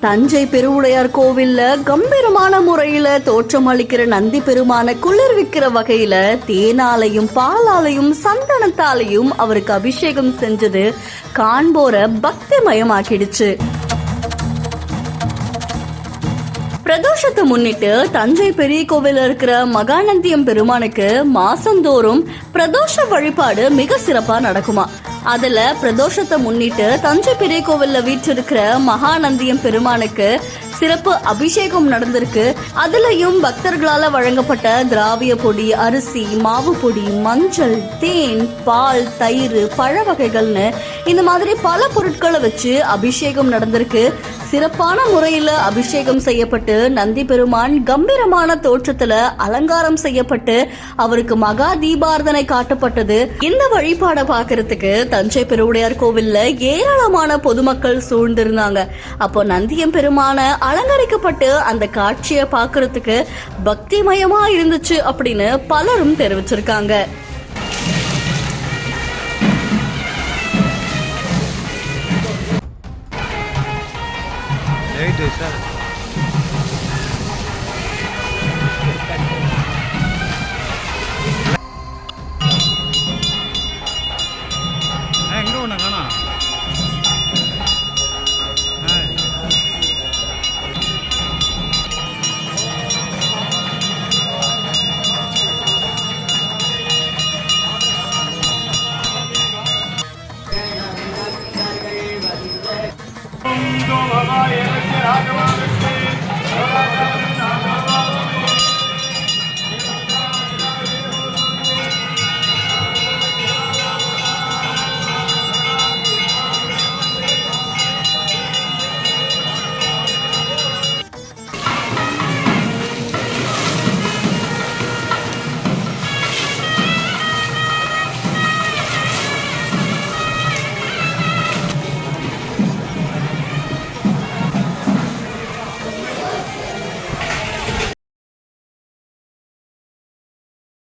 தஞ்சை பெருவுடையார் கோவில்ல கம்பீரமான முறையில தோற்றம் அளிக்கிற நந்தி பெருமான குளிர்விக்கிற வகையில தேனாலையும் பாலாலையும் சந்தனத்தாலையும் அவருக்கு அபிஷேகம் செஞ்சது காண்போர பக்திமயமாக்கிடுச்சு. பிரதோஷத்தை முன்னிட்டு தஞ்சை பெரிய கோவில இருக்கிற மகாநந்தியம் பெருமானுக்கு மாசந்தோறும் பிரதோஷ வழிபாடு மிக சிறப்பா நடக்குமா. அதுல பிரதோஷத்தை முன்னிட்டு தஞ்சை பெரிய கோவில்ல வீற்றிருக்கிற மகாநந்தியம் பெருமானுக்கு சிறப்பு அபிஷேகம் நடந்திருக்கு. அதுலயும் பக்தர்களால வழங்கப்பட்ட திராவிய பொடி, அரிசி, மாவு பொடி, மஞ்சள், தேன், பால், தயிர், பழ வகைகள்னு இந்த மாதிரி பல பொருட்களை வச்சு அபிஷேகம் நடந்திருக்கு. சிறப்பான முறையில அபிஷேகம் செய்யப்பட்டு நந்தி பெருமான் கம்பீரமான தோற்றத்துல அலங்காரம் செய்யப்பட்டு அவருக்கு மகா தீபார்த்தனை காட்டப்பட்டது. இந்த வழிபாட பாக்குறதுக்கு தஞ்சை பெருவுடையார் கோவில்ல ஏராளமான பொதுமக்கள் சூழ்ந்திருந்தாங்க. அப்போ நந்தியம் பெருமான அலங்கரிக்கப்பட்டு அந்த காட்சியை பாக்குறதுக்கு பக்திமயமா இருந்துச்சு அப்படின்னு பலரும் தெரிவிச்சிருக்காங்க. Right, sir.